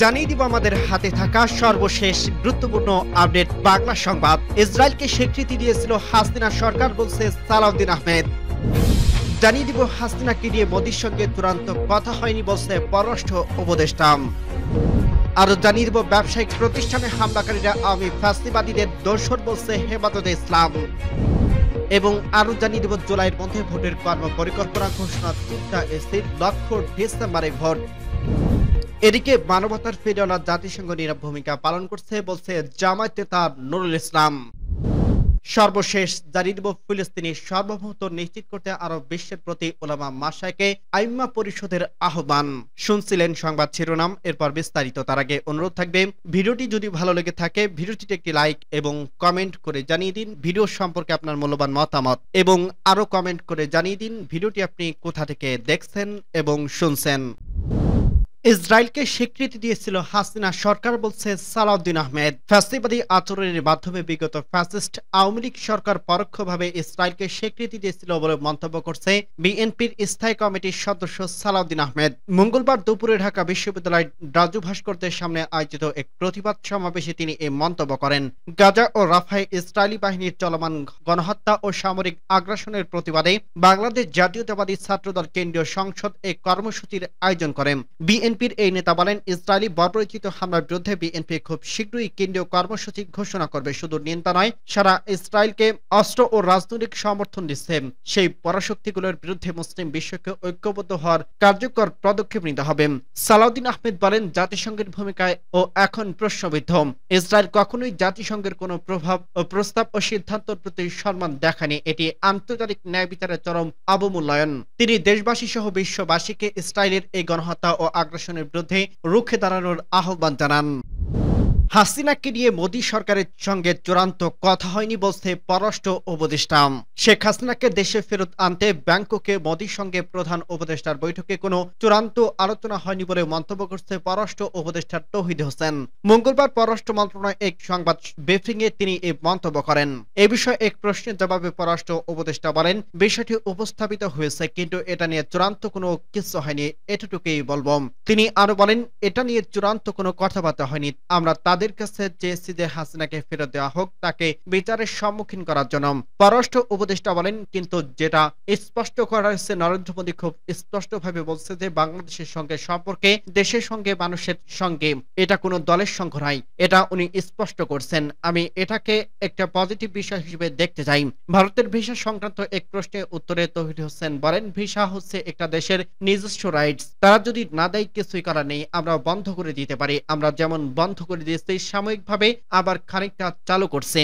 জানিয়ে দিব আমাদের হাতে থাকা সর্বশেষ গুরুত্বপূর্ণ আপডেট বাংলা সংবাদ। ইসরায়েলকে স্বীকৃতি দিয়েছিল হাসিনা সরকার, বলছে সালাউদ্দিন আহমেদ। জানিয়ে দিব হাসিনাকে নিয়ে মোদির সঙ্গে চূড়ান্ত কথা হয়নি, বলছে পররাষ্ট্র উপদেষ্টা। আরো জানিয়ে দিব ব্যবসায়িক প্রতিষ্ঠানে হামলাকারীরা আওয়ামী ফ্যাসিবাদীদের দোসর, বলছে হেফাজতে ইসলাম। এবং আরো জানিয়ে দেব জুলাইয়ের মধ্যে ভোটের কর্ম পরিকল্পনা ঘোষণা, চিন্তা এসির লক্ষ্য ডিসেম্বরে ভোট। এদিকে মানবতার ফেরিওয়ালা জাতিসংঘ নীরব ভূমিকা পালন করছে, বলছে জামায়াত নেতা নুরুল ইসলাম। সর্বশেষ জানিয়ে দেব ফিলিস্তিনি সার্বভৌমত্ব নিশ্চিত করতে আরো বিশ্বের প্রতি ওলামা মাশায়েখে আইম্মা পরিষদের আহ্বান। শুনছিলেন সংবাদ শিরোনাম, এরপর বিস্তারিত। তার আগে অনুরোধ থাকবে, ভিডিওটি যদি ভালো লেগে থাকে ভিডিওটিতে একটি লাইক এবং কমেন্ট করে জানিয়ে দিন ভিডিও সম্পর্কে আপনার মূল্যবান মতামত, এবং আরো কমেন্ট করে জানিয়ে দিন ভিডিওটি আপনি কোথা থেকে দেখছেন এবং শুনছেন। ইসরায়েলকে স্বীকৃতি দিয়েছিল হাসিনা সরকার, বলছে সালাউদ্দিন আহমেদ। ফ্যাসিবাদী আচরণের মাধ্যমে বিগত ফ্যাসিস্ট আওয়ামী লীগ সরকার পরোক্ষভাবে ইসরায়েলকে স্বীকৃতি দিয়েছিল বলে মন্তব্য করছে বিএনপির স্থায়ী কমিটির সদস্য সালাউদ্দিন আহমেদ। মঙ্গলবার দুপুরে ঢাকা বিশ্ববিদ্যালয়ের রাজু ভাস্কর্যের সামনে আয়োজিত এক প্রতিবাদ সমাবেশে তিনি এই মন্তব্য করেন। গাজা ও রাফায় ইসরায়েলি বাহিনীর চলমান গণহত্যা ও সামরিক আগ্রাসনের প্রতিবাদে বাংলাদেশ জাতীয়তাবাদী ছাত্রদল কেন্দ্রীয় সংসদ এক কর্মসূচির আয়োজন করেন। বিএনপির এই নেতা বলেন, ইসরায়েলি বর্বরোচিত হামলার বিরুদ্ধে বিএনপি খুব শীঘ্রই কেন্দ্রীয় কর্মসূচি ঘোষণা করবে। শুধু নিন্দা নয়, সারা ইসরায়েলকে অস্ত্র ও রাজনৈতিক সমর্থন দিচ্ছে। সেই পরাশক্তিগুলোর বিরুদ্ধে মুসলিম বিশ্বকে ঐক্যবদ্ধ হওয়ার কার্যকর পদক্ষেপ নিতে হবে। সালাউদ্দিন আহমেদ বলেন, জাতিসংঘের ভূমিকায় ও এখন প্রশ্নবিদ্ধ। ইসরায়েল কখনোই জাতিসংঘের কোনো প্রভাব ও প্রস্তাব ও সিদ্ধান্তের প্রতি সম্মান দেখায়নি। এটি আন্তর্জাতিক ন্যায় বিচারের চরম অবমূল্যায়ন। তিনি দেশবাসী সহ বিশ্ববাসীকে ইসরায়েলের এই গণহত্যা ও আগ্রাসনের বিরুদ্ধে রুখে দাঁড়ানোর আহ্বান জানান। হাসিনাকে নিয়ে মোদী সরকারের সঙ্গে চূড়ান্ত কথা হয়নি, বলছে পররাষ্ট্র উপদেষ্টা। শেখ হাসিনাকে দেশে ফেরত আনতে ব্যাংককে মোদীর সঙ্গে প্রধান উপদেষ্টার বৈঠকে কোনো চূড়ান্ত আলোচনা হয়নি বলে মন্তব্য করছে পররাষ্ট্র উপদেষ্টা তৌহিদ হোসেন। মঙ্গলবার পররাষ্ট্র মন্ত্রণালয়ের এক সংবাদ ব্রিফিংয়ে তিনি এই মন্তব্য করেন। এ বিষয়ে এক প্রশ্নের জবাবে পররাষ্ট্র উপদেষ্টা বলেন, বিষয়টি উপস্থাপিত হয়েছে, কিন্তু এটা নিয়ে চূড়ান্ত কোনো কিছু হয়নি, এতটুকুই বলবো। তিনি আরো বলেন, এটা নিয়ে চূড়ান্ত কোনো কথাবার্তা হয়নি। আমরা তাদের কাছে চেয়েছি যে হাসিনাকে ফেরত দেওয়া হোক, তাকে বিচারের সম্মুখীন করার জন্য। পররাষ্ট্র উপদেষ্টা বলেন, কিন্তু যেটা স্পষ্ট করা হয়েছে, নরেন্দ্র মোদী খুব স্পষ্টভাবে বলছে যে বাংলাদেশের সঙ্গে সম্পর্কে দেশের সঙ্গে মানুষের সঙ্গে এটা কোনো দলের সঙ্গ নয়। এটা উনি স্পষ্ট করছেন। আমি এটাকে একটা পজিটিভ বিষয় হিসেবে দেখতে চাই। ভারতের ভিসা সংক্রান্ত এক প্রশ্নের উত্তরে তৌহিদ হোসেন বলেন, ভিসা হচ্ছে একটা দেশের নিজস্ব রাইটস। তারা যদি না দেয় কিছুই করার নেই, আমরা বন্ধ করে দিতে পারি। আমরা যেমন বন্ধ করে দিয়েছি, সাময়িকভাবে আবার খানিকটা চালু করছি।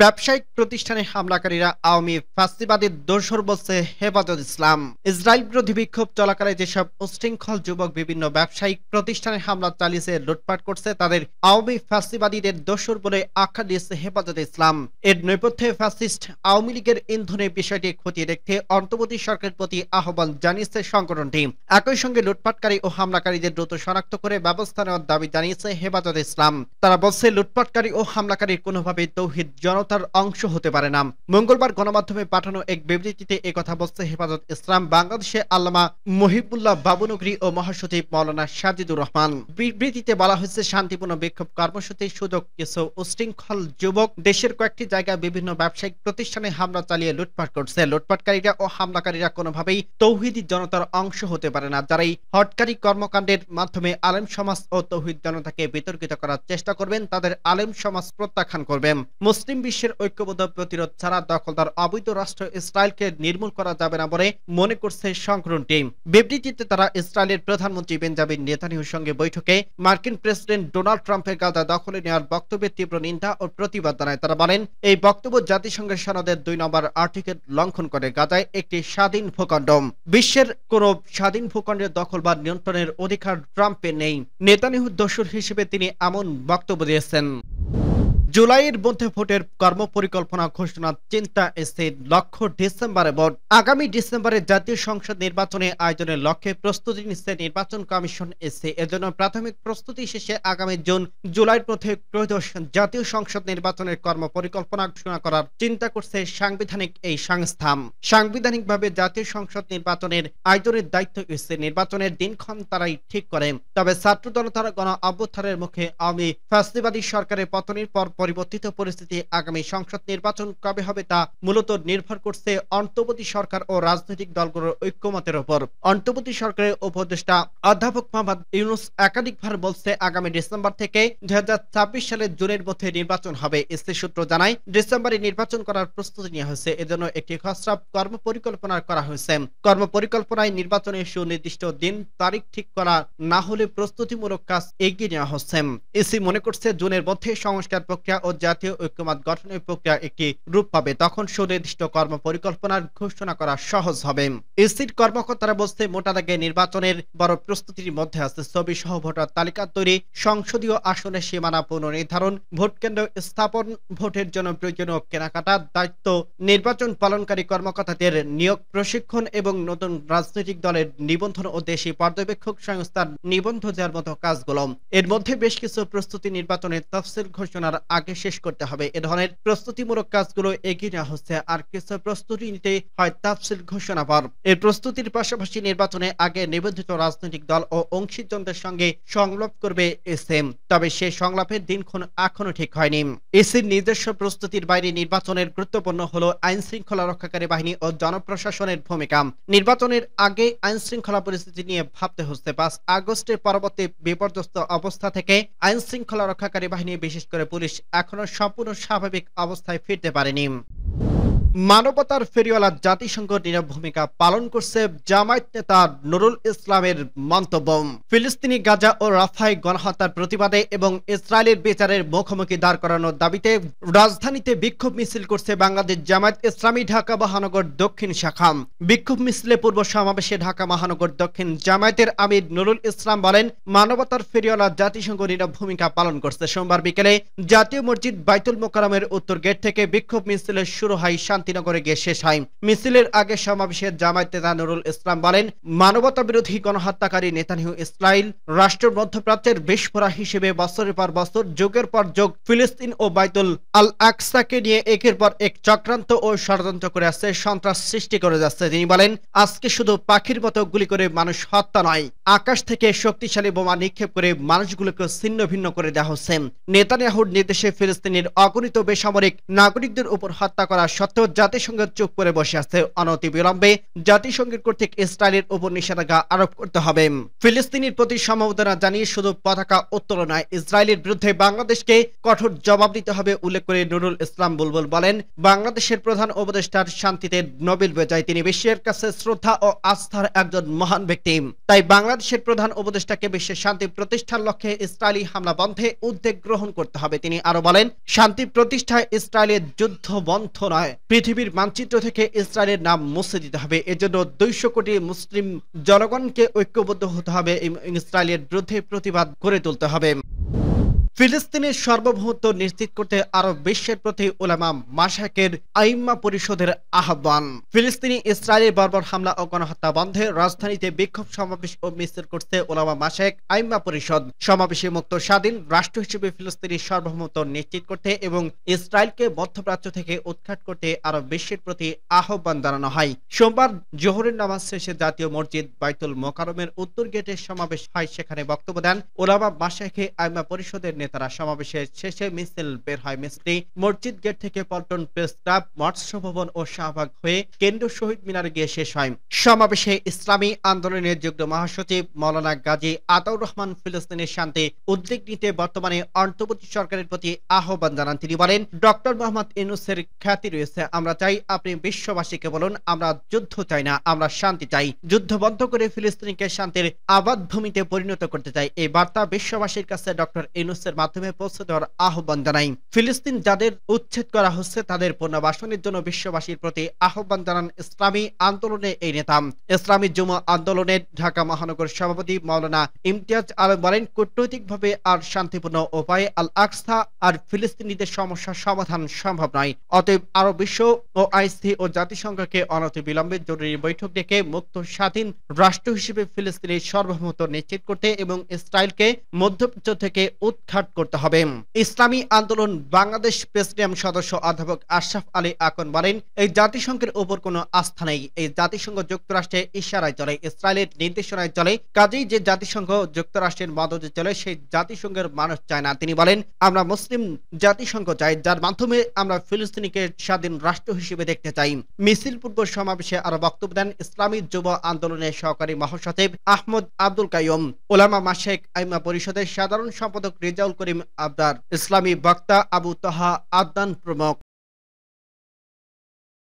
ব্যবসায়িক প্রতিষ্ঠানে হামলাকারীরা আওয়ামী ফ্যাসিবাদের দোসর, বলছে হেফাজত ইসলাম। ইসরায়েল বিরোধী বিক্ষোভ চলাকালে যেসব উশৃঙ্খল যুবক বিভিন্ন ব্যবসায়িক প্রতিষ্ঠানে হামলা চালিয়েছে, লুটপাট করছে, তাদের আওয়ামী ফ্যাসিবাদীদের দোসর বলে আখ্যা দিয়েছে হেফাজত ইসলাম। এর নেপথ্যে ফ্যাসিস্ট আওয়ামী লীগের ইন্ধনে বিষয়টি খতিয়ে দেখতে অন্তর্বর্তী সরকারের প্রতি আহ্বান জানিয়েছে সংগঠনটি। একই সঙ্গে লুটপাটকারী ও হামলাকারীদের দ্রুত শনাক্ত করে ব্যবস্থা নেওয়ার দাবি জানিয়েছে হেফাজত ইসলাম। তারা বলছে, লুটপাটকারী ও হামলাকারী কোনোভাবেই তৌহিদ জনতার অংশ হতে পারে না। মঙ্গলবার গণমাধ্যমে পাঠানো এক বিবৃতিতে একথা বলছে হেফাজত ইসলাম। বাংলাদেশে আল্লামা মহিবুল্লাহ বাবুনগরী ও মহাসচিব মাওলানা সাজিদুর রহমান। বিবৃতিতে বলা হয়েছে, শান্তিপূর্ণ বিক্ষোভ কর্মসূচির সুযোগ কিছু উশৃঙ্খল যুবক দেশের কয়েকটি জায়গায় বিভিন্ন ব্যবসায়িক প্রতিষ্ঠানে হামলা চালিয়ে লুটপাট করছে। লুটপাটকারীরা ও হামলাকারীরা কোনোভাবেই তৌহিদি জনতার অংশ হতে পারে না। যারা এই হটকারী কর্মকাণ্ডের মাধ্যমে আলেম সমাজ ও তৌহিদ জনতাকে বিতর্কিত করার চেষ্টা করবেন, তাদের আলেম সমাজ প্রত্যাখ্যান করবেন। মুসলিম বিশ্বের ঐক্যবদ্ধ প্রতিরোধ ছাড়া দখলদার অবৈধ রাষ্ট্র ইসরায়েলকে নির্মূল করা যাবে না বলে মনে করছে সংগঠনটি। বিবৃতিতে তারা ইসরায়েলের প্রধানমন্ত্রী বেঞ্জামিন নেতানিয়াহুর সঙ্গে বৈঠকে মার্কিন প্রেসিডেন্ট ডোনাল্ড ট্রাম্পের গাজা দখলে নেওয়ার বক্তব্যের তীব্র নিন্দা ও প্রতিবাদ জানায়। তারা বলেন, এই বক্তব্য জাতিসংঘের সনদের 2 নম্বর আর্টিকেল লঙ্ঘন করে। গাজায় একটি স্বাধীন ভূখণ্ড। বিশ্বের কোন স্বাধীন ভূখণ্ডের দখল বা নিয়ন্ত্রণের অধিকার ট্রাম্পের নেই। নেতানিয়াহুর দোসর হিসেবে তিনি এমন বক্তব্য দিয়েছেন। জুলাইয়ের মধ্যে ভোটের কর্মপরিকল্পনা ঘোষণা চিন্তা এসে লক্ষ্য ডিসেম্বরে ভোট। আগামী ডিসেম্বরে জাতীয় সংসদ নির্বাচনে আয়োজনের লক্ষ্যে প্রস্তুতি নিচ্ছে নির্বাচন কমিশন এসে। এজন্য প্রাথমিক প্রস্তুতি শেষে আগামী জুলাইয়ের মধ্যে ত্রয়োদশ জাতীয় সংসদ নির্বাচনের কর্মপরিকল্পনা ঘোষণা করার চিন্তা করছে সাংবিধানিক এই সংস্থা। সাংবিধানিকভাবে জাতীয় সংসদ নির্বাচনের আয়োজনের দায়িত্ব এসে। নির্বাচনের দিনক্ষণ তারাই ঠিক করে। তবে ছাত্র জনতার গণ অভ্যুত্থানের মুখে আওয়ামী ফ্যাসিবাদী সরকারের পতনের পর পরিবর্তিত পরিস্থিতি আগামী সংসদ নির্বাচন কবে হবে তা মূলত নির্ভর করছে অন্তর্বর্তী সরকার ও রাজনৈতিক দলগুলোর ঐক্যমতের উপর। অন্তর্বর্তী সরকারের উপদেষ্টা অধ্যাপক মোহাম্মদ ইউনূস একাধিকবার বলছে আগামী ডিসেম্বর থেকে 2026 সালের জুনের মধ্যে নির্বাচন হবে। ইসি সূত্র জানায় ডিসেম্বরে নির্বাচন করার প্রস্তুতি নেওয়া হয়েছে। এজন্য একটি খসড়া কর্মপরিকল্পনা করা হয়েছে। কর্মপরিকল্পনায় নির্বাচনের সুনির্দিষ্ট দিন তারিখ ঠিক করা না হলে প্রস্তুতিমূলক কাজ এগিয়ে নেওয়া হচ্ছে। ইসি মনে করছে জুনের মধ্যে সংস্কার প্রক্রিয়া ও জাতীয় ঐক্যমত গঠনের প্রক্রিয়া একটি রূপ পাবে, তখন সুনির্দিষ্ট কর্মপরিকল্পনার ঘোষণা করা সহজ হবে। ইসির কর্মকর্তারা বলছে মোটা দাগে নির্বাচনের বড় প্রস্তুতির মধ্যে আছে ছবি সহ ভোটার তালিকা তৈরি, সংসদীয় আসনের সীমানা পুনর্নির্ধারণ, ভোট কেন্দ্র স্থাপন, ভোটের জন্য প্রয়োজনীয় কেনাকাটার দায়িত্ব, নির্বাচন পালনকারী কর্মকর্তাদের নিয়োগ, প্রশিক্ষণ এবং নতুন রাজনৈতিক দলের নিবন্ধন ও দেশি পর্যবেক্ষক সংস্থার নিবন্ধ দেওয়ার মতো কাজগুলো। এর মধ্যে বেশ কিছু প্রস্তুতি নির্বাচনের তফসিল ঘোষণার আগে শেষ করতে হবে। এ ধরনের প্রস্তুতিমূলক কাজগুলো এগিয়ে নেওয়া হচ্ছে। আর কিছু প্রস্তুতি নিতে হয় তফসিল ঘোষণা পর। এর প্রস্তুতির পাশাপাশি নির্বাচনে আগে নিবন্ধিত রাজনৈতিক দল ও অংশীজনদের সঙ্গে সংলাপ করবে এসএম। তবে সেই সংলাপের দিনক্ষণ এখনো ঠিক হয়নি। এসির নিজস্ব প্রস্তুতির বাইরে নির্বাচনের গুরুত্বপূর্ণ হলো আইন শৃঙ্খলা রক্ষাকারী বাহিনী ও জনপ্রশাসনের ভূমিকা। নির্বাচনের আগে আইন শৃঙ্খলা পরিস্থিতি নিয়ে ভাবতে হচ্ছে। 5 আগস্টের পরবর্তী বিপর্যস্ত অবস্থা থেকে আইন শৃঙ্খলা রক্ষাকারী বাহিনী বিশেষ করে পুলিশ এখনো সম্পূর্ণ স্বাভাবিক অবস্থায় ফিরতে পারেনি। মানবতার ফেরিওয়ালা জাতিসংঘ নীরব ভূমিকা পালন করছে জামায়াত নেতা নুরুল ইসলামের মন্তব্য। ফিলিস্তিনি গাজা ও রাফায় গণহত্যার প্রতিবাদে এবং ইসরায়েলের বিচারের মুখোমুখি দাঁড় করানোর দাবিতে রাজধানীতে বিক্ষোভ মিছিল করছে বাংলাদেশ জামায়াত ইসলামী ঢাকা মহানগর দক্ষিণ শাখা। বিক্ষোভ মিছিলে পূর্ব সমাবেশে ঢাকা মহানগর দক্ষিণ জামায়াতের আমির নুরুল ইসলাম বলেন, মানবতার ফেরিওয়ালা জাতিসংঘ নীরব ভূমিকা পালন করছে। সোমবার বিকেলে জাতীয় মসজিদ বাইতুল মোকাররমের উত্তর গেট থেকে বিক্ষোভ মিছিলের শুরু হয় শান্তিনগরে গিয়ে শেষ হয়। মিছিলের আগে সমাবেশে জামায়াত নেতা নুরুল ইসলাম বলেন, মানবতা বিরোধী গণহত্যাকারী নেতানিয়াহু ইসরায়েল রাষ্ট্র মধ্যপ্রাচ্যের বিস্ফোরা হিসেবে বছরের পর বছর যুগের পর যুগ ফিলিস্তিন ও বাইতুল আল আকসাকে নিয়ে একের পর এক চক্রান্ত ও ষড়যন্ত্র করে আসছে, সন্ত্রাস সৃষ্টি করে যাচ্ছে। তিনি বলেন, আজকে শুধু পাখির মতো গুলি করে মানুষ হত্যা নয়, আকাশ থেকে শক্তিশালী বোমা নিক্ষেপ করে মানুষগুলোকে ছিন্ন ভিন্ন করে দেওয়া হচ্ছে। নেতানিয়াহুর নির্দেশে ফিলিস্তিনের অগণিত বেসামরিক নাগরিকদের উপর হত্যা করা সত্ত্বেও জাতিসংঘ চুপ করে বসে আছে। অনতিবিলম্বে জাতিসংঘের কর্তৃক ইসরায়েলের উপর নিষেধাজ্ঞা আরোপ করতে হবে। ফিলিস্তিনের প্রতি সমবেদনা জানিয়ে শুধু পতাকা উত্তোলন নয়, ইসরায়েলের বিরুদ্ধে বাংলাদেশকে কঠোর জবাব দিতে হবে উল্লেখ করে নুরুল ইসলাম বুলবুল বলেন, বাংলাদেশের প্রধান উপদেষ্টার শান্তিতে নোবেল বিজয়। তিনি বিশ্বের কাছে শ্রদ্ধা ও আস্থার একজন মহান ব্যক্তি। তাই বাংলাদেশের প্রধান উপদেষ্টাকে বিশ্বের শান্তি প্রতিষ্ঠার লক্ষ্যে ইসরায়েলি হামলা বন্ধে উদ্যোগ গ্রহণ করতে হবে। তিনি আরো বলেন, শান্তি প্রতিষ্ঠায় ইসরায়েলের যুদ্ধ বন্ধ নয়, পৃথিবীর মানচিত্র থেকে ইসরায়েলের নাম মুছে দিতে হবে। এজন্য 200 কোটি মুসলিম জনগণকে ঐক্যবদ্ধ হতে হবে এবং ইসরায়েলের বিরুদ্ধে প্রতিবাদ গড়ে তুলতে হবে। ফিলিস্তিনের সার্বভৌমত্ব নিশ্চিত করতে আরব বিশ্বের প্রতি উলামা মাশায়েখের আইম্মা পরিষদের আহ্বান। ফিলিস্তিনি ইসরায়েলের বর্বর হামলা ও গণহত্যা বন্ধে রাজধানীতে বিক্ষোভ সমাবেশ ও মিছিল করছে উলামা মাশায়েখ আইম্মা পরিষদ। সমাবেশে মুক্ত স্বাধীন রাষ্ট্র হিসেবে ফিলিস্তিনের সার্বভৌমত্ব নিশ্চিত করতে এবং ইসরায়েলকে মধ্যপ্রাচ্য থেকে উৎখাত করতে আরব বিশ্বের প্রতি আহ্বান জানানো হয়। সোমবার জোহরের নামাজ শেষে জাতীয় মসজিদ বাইতুল মোকাররমের উত্তর গেটে সমাবেশ হয়। সেখানে বক্তব্য দেন উলামা মাশায়েখে আইম্মা পরিষদের নেতারা। সমাবেশের শেষে মিছিল বের হয়। মিছিলটি মসজিদ গেট থেকে পল্টন প্রেস ক্লাব, মৎস্য ভবন ও শাহবাগ হয়ে কেন্দ্র শহীদ মিনারে গিয়ে শেষ হয়। সমাবেশে ইসলামী আন্দোলনের যুগ্ম মহাসচিব মাওলানা গাজী আতাউর রহমান ফিলিস্তিনের শান্তি উদ্যোগ নিতে বর্তমানে অন্তর্বর্তী সরকারের প্রতি আহ্বান জানান। তিনি বলেন, ডক্টর মোহাম্মদ ইউনূসের খ্যাতি রয়েছে। আমরা চাই আপনি বিশ্ববাসীকে বলুন, আমরা যুদ্ধ চাই না, আমরা শান্তি চাই। যুদ্ধ বন্ধ করে ফিলিস্তিনকে শান্তির আবাদ ভূমিতে পরিণত করতে চাই। এই বার্তা বিশ্ববাসীর কাছে ডক্টর ইউনূসের দূতাবাসের মাধ্যমে পৌঁছে দেওয়ার আহ্বান জানাই। ফিলিস্তিন যাদের উচ্ছেদ করা হচ্ছে তাদের পুনর্বাসনের জন্য বিশ্ববাসীর প্রতি আহ্বান জানান ইসলামী আন্দোলনের এই নেতা। ইসলামী যুব আন্দোলনের ঢাকা মহানগর সভাপতি মাওলানা ইমতিয়াজ আলম বলেন, কূটনৈতিকভাবে আর শান্তিপূর্ণ উপায়ে আল আকসা আর ফিলিস্তিনিদের সমস্যার সমাধান সম্ভব নয়। অতএব আরো বিশ্ব ও আইসি ও জাতিসংঘকে অনতিবিলম্বে জরুরি বৈঠক ডেকে মুক্ত স্বাধীন রাষ্ট্র হিসেবে ফিলিস্তিনের সার্বভৌমত্ব নিশ্চিত করতে এবং ইসরায়েলকে মধ্যপ্রাচ্য থেকে উৎখাত করতে হবে। ইসলামী আন্দোলন বাংলাদেশ প্রেসিডিয়াম সদস্য অধ্যাপক আশরাফ আলী আকন বলেন, এই জাতিসংঘের উপর কোনো আস্থা নেই। এই জাতিসংঘ যুক্তরাষ্ট্রের ইশারায় চলে, ইসরায়েলের নির্দেশনায় চলে। কাজেই যে জাতিসংঘ যুক্তরাষ্ট্রের মদতে চলে সেই জাতিসংঘের মানুষ চায় না। তিনি বলেন, আমরা মুসলিম জাতিসংঘ চাই, যার মাধ্যমে আমরা ফিলিস্তিনিকে স্বাধীন রাষ্ট্র হিসেবে দেখতে চাই। মিছিল পূর্ব সমাবেশে আরো বক্তব্য দেন ইসলামী যুব আন্দোলনের সহকারী মহাসচিব আহমদ আব্দুল কাইয়ুম, উলামা মাশেখ আইমা পরিষদের সাধারণ সম্পাদক রেজাউল করিম আবদার, ইসলামী বক্তা আবু তাহা আদনান প্রমুখ।